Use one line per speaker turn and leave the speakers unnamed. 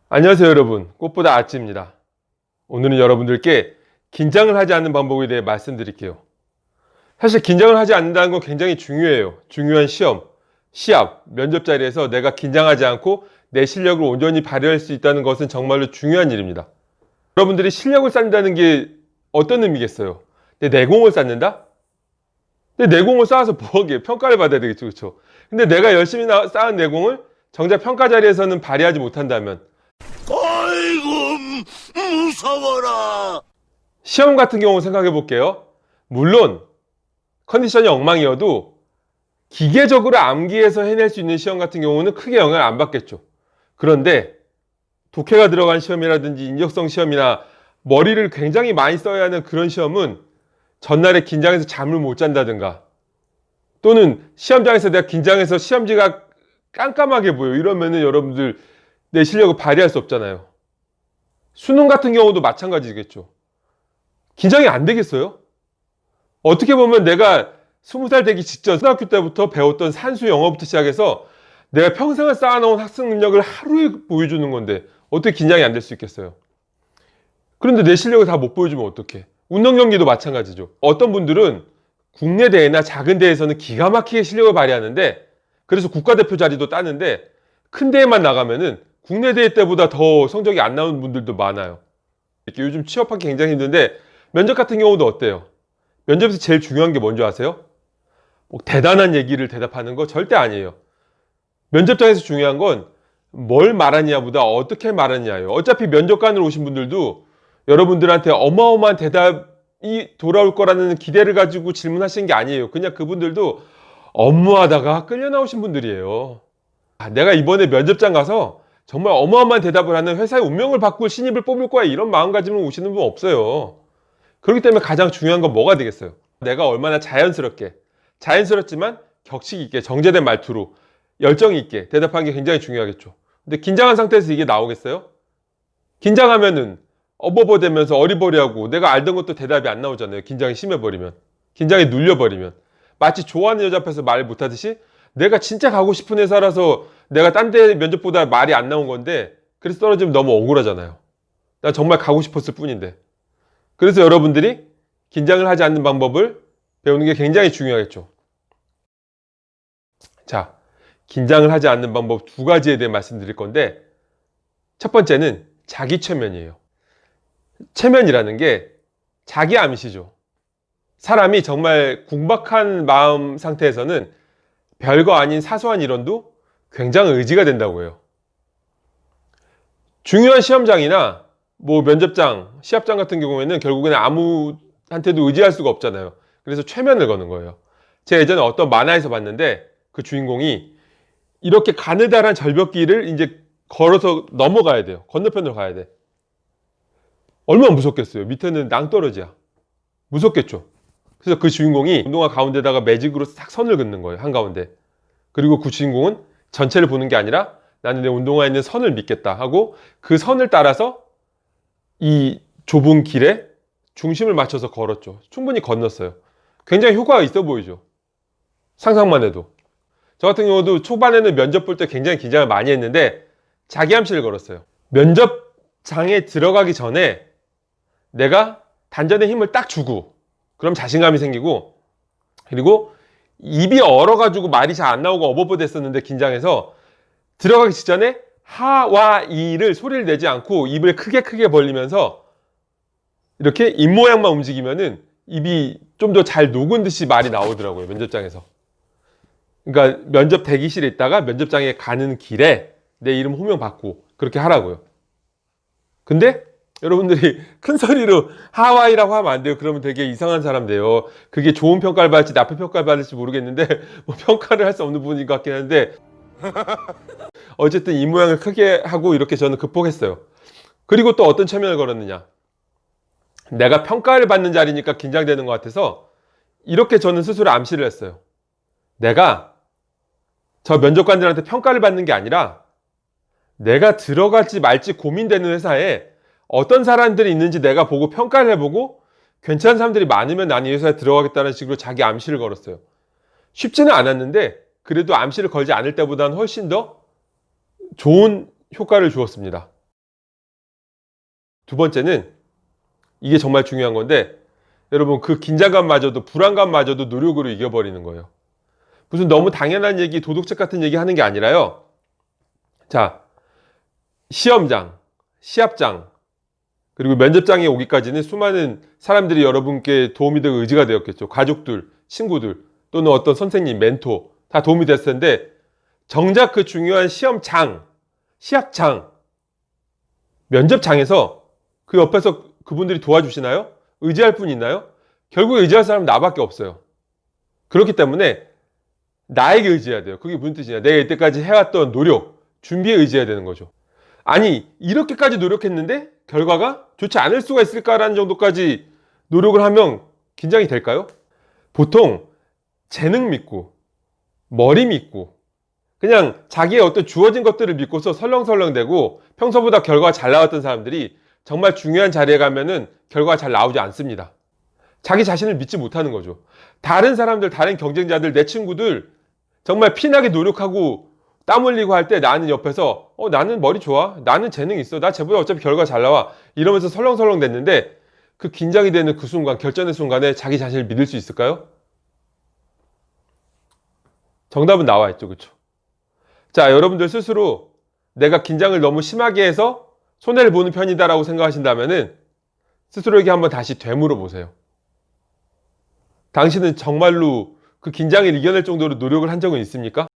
안녕하세요 여러분, 꽃보다 아찌입니다. 오늘은 여러분들께 긴장을 하지 않는 방법에 대해 말씀드릴게요. 사실 긴장을 하지 않는다는 건 굉장히 중요해요. 중요한 시험, 시합, 면접 자리에서 내가 긴장하지 않고 내 실력을 온전히 발휘할 수 있다는 것은 정말로 중요한 일입니다. 여러분들이 실력을 쌓는다는 게 어떤 의미겠어요? 내 내공을 쌓는다? 내 내공을 쌓아서 뭐하게 평가를 받아야 되겠죠, 그렇죠? 근데 내가 열심히 쌓은 내공을 정작 평가 자리에서는 발휘하지 못한다면,
아이고 무서워라.
시험 같은 경우 생각해 볼게요. 물론 컨디션이 엉망이어도 기계적으로 암기해서 해낼 수 있는 시험 같은 경우는 크게 영향을 안 받겠죠. 그런데 독해가 들어간 시험이라든지 인적성 시험이나 머리를 굉장히 많이 써야 하는 그런 시험은 전날에 긴장해서 잠을 못 잔다든가, 또는 시험장에서 내가 긴장해서 시험지가 깜깜하게 보여, 이러면은 여러분들 내 실력을 발휘할 수 없잖아요. 수능 같은 경우도 마찬가지겠죠. 긴장이 안 되겠어요? 어떻게 보면 내가 20살 되기 직전 초등학교 때부터 배웠던 산수 영어부터 시작해서 내가 평생을 쌓아놓은 학습 능력을 하루에 보여주는 건데 어떻게 긴장이 안 될 수 있겠어요? 그런데 내 실력을 다 못 보여주면 어떡해? 운동 경기도 마찬가지죠. 어떤 분들은 국내 대회나 작은 대회에서는 기가 막히게 실력을 발휘하는데, 그래서 국가대표 자리도 따는데 큰 대회만 나가면은 국내 대회 때보다 더 성적이 안 나오는 분들도 많아요. 이렇게 요즘 취업하기 굉장히 힘든데 면접 같은 경우도 어때요? 면접에서 제일 중요한 게 뭔지 아세요? 뭐 대단한 얘기를 대답하는 거 절대 아니에요. 면접장에서 중요한 건 뭘 말하냐보다 어떻게 말하냐예요. 어차피 면접관으로 오신 분들도 여러분들한테 어마어마한 대답이 돌아올 거라는 기대를 가지고 질문하시는 게 아니에요. 그냥 그분들도 업무하다가 끌려 나오신 분들이에요. 내가 이번에 면접장 가서 정말 어마어마한 대답을 하는 회사의 운명을 바꿀 신입을 뽑을 거야, 이런 마음가짐으로 오시는 분 없어요. 그렇기 때문에 가장 중요한 건 뭐가 되겠어요? 내가 얼마나 자연스럽지만 격식 있게 정제된 말투로 열정 있게 대답하는 게 굉장히 중요하겠죠. 근데 긴장한 상태에서 이게 나오겠어요? 긴장하면은 어버버대면서 어리버리하고 내가 알던 것도 대답이 안 나오잖아요. 긴장이 심해버리면, 긴장이 눌려버리면, 마치 좋아하는 여자 앞에서 말 못하듯이 내가 진짜 가고 싶은 회사라서 내가 딴 데 면접보다 말이 안 나온 건데 그래서 떨어지면 너무 억울하잖아요. 난 정말 가고 싶었을 뿐인데. 그래서 여러분들이 긴장을 하지 않는 방법을 배우는 게 굉장히 중요하겠죠. 자, 긴장을 하지 않는 방법 두 가지에 대해 말씀드릴 건데, 첫 번째는 자기 최면이에요. 최면이라는 게 자기 암시죠. 사람이 정말 궁박한 마음 상태에서는 별거 아닌 사소한 일원도 굉장히 의지가 된다고 해요. 중요한 시험장이나 뭐 면접장, 시합장 같은 경우에는 결국에는 아무한테도 의지할 수가 없잖아요. 그래서 최면을 거는 거예요. 제가 예전에 어떤 만화에서 봤는데 그 주인공이 이렇게 가느다란 절벽길을 이제 걸어서 넘어가야 돼요. 건너편으로 가야 돼. 얼마나 무섭겠어요. 밑에는 낭떠러지야. 무섭겠죠. 그래서 그 주인공이 운동화 가운데다가 매직으로 싹 선을 긋는 거예요. 한가운데. 그리고 그 주인공은 전체를 보는 게 아니라 나는 내 운동화에 있는 선을 믿겠다 하고 그 선을 따라서 이 좁은 길에 중심을 맞춰서 걸었죠. 충분히 건넜어요. 굉장히 효과가 있어 보이죠. 상상만 해도. 저 같은 경우도 초반에는 면접 볼 때 굉장히 긴장을 많이 했는데 자기 암시를 걸었어요. 면접장에 들어가기 전에 내가 단전에 힘을 딱 주고, 그럼 자신감이 생기고, 그리고 입이 얼어가지고 말이 잘 안 나오고 어버버 됐었는데 긴장해서 들어가기 직전에 하와 이를 소리를 내지 않고 입을 크게 벌리면서 이렇게 입 모양만 움직이면은 입이 좀 더 잘 녹은 듯이 말이 나오더라고요, 면접장에서. 그러니까 면접 대기실에 있다가 면접장에 가는 길에 내 이름 호명 받고 그렇게 하라고요. 근데 여러분들이 큰 소리로 하와이라고 하면 안 돼요. 그러면 되게 이상한 사람 돼요. 그게 좋은 평가를 받을지 나쁜 평가를 받을지 모르겠는데 뭐 평가를 할 수 없는 부분인 것 같긴 한데 어쨌든 이 모양을 크게 하고 이렇게 저는 극복했어요. 그리고 또 어떤 최면을 걸었느냐, 내가 평가를 받는 자리니까 긴장되는 것 같아서 이렇게 저는 스스로 암시를 했어요. 내가 저 면접관들한테 평가를 받는 게 아니라 내가 들어갈지 말지 고민되는 회사에 어떤 사람들이 있는지 내가 보고 평가를 해보고 괜찮은 사람들이 많으면 난 이 회사에 들어가겠다는 식으로 자기 암시를 걸었어요. 쉽지는 않았는데 그래도 암시를 걸지 않을 때보다는 훨씬 더 좋은 효과를 주었습니다. 두 번째는 이게 정말 중요한 건데 여러분 그 긴장감마저도 불안감마저도 노력으로 이겨버리는 거예요. 무슨 너무 당연한 얘기, 도덕책 같은 얘기 하는 게 아니라요. 자, 시험장, 시합장, 그리고 면접장에 오기까지는 수많은 사람들이 여러분께 도움이 되고 의지가 되었겠죠. 가족들, 친구들, 또는 어떤 선생님, 멘토 다 도움이 됐을 텐데 정작 그 중요한 시험장, 시합장, 면접장에서 그 옆에서 그분들이 도와주시나요? 의지할 분 있나요? 결국 의지할 사람은 나밖에 없어요. 그렇기 때문에 나에게 의지해야 돼요. 그게 무슨 뜻이냐? 내가 이때까지 해왔던 노력, 준비에 의지해야 되는 거죠. 아니 이렇게까지 노력했는데 결과가 좋지 않을 수가 있을까라는 정도까지 노력을 하면 긴장이 될까요? 보통 재능 믿고 머리 믿고 그냥 자기의 어떤 주어진 것들을 믿고서 설렁설렁대고 평소보다 결과가 잘 나왔던 사람들이 정말 중요한 자리에 가면은 결과가 잘 나오지 않습니다. 자기 자신을 믿지 못하는 거죠. 다른 사람들, 다른 경쟁자들, 내 친구들 정말 피나게 노력하고 땀 흘리고 할 때 나는 옆에서 나는 머리 좋아, 나는 재능 있어, 나 쟤보다 어차피 결과 잘 나와 이러면서 설렁설렁 됐는데 그 긴장이 되는 그 순간, 결전의 순간에 자기 자신을 믿을 수 있을까요? 정답은 나와 있죠. 그렇죠? 자, 여러분들 스스로 내가 긴장을 너무 심하게 해서 손해를 보는 편이다라고 생각하신다면은 스스로에게 한번 다시 되물어 보세요. 당신은 정말로 그 긴장을 이겨낼 정도로 노력을 한 적은 있습니까?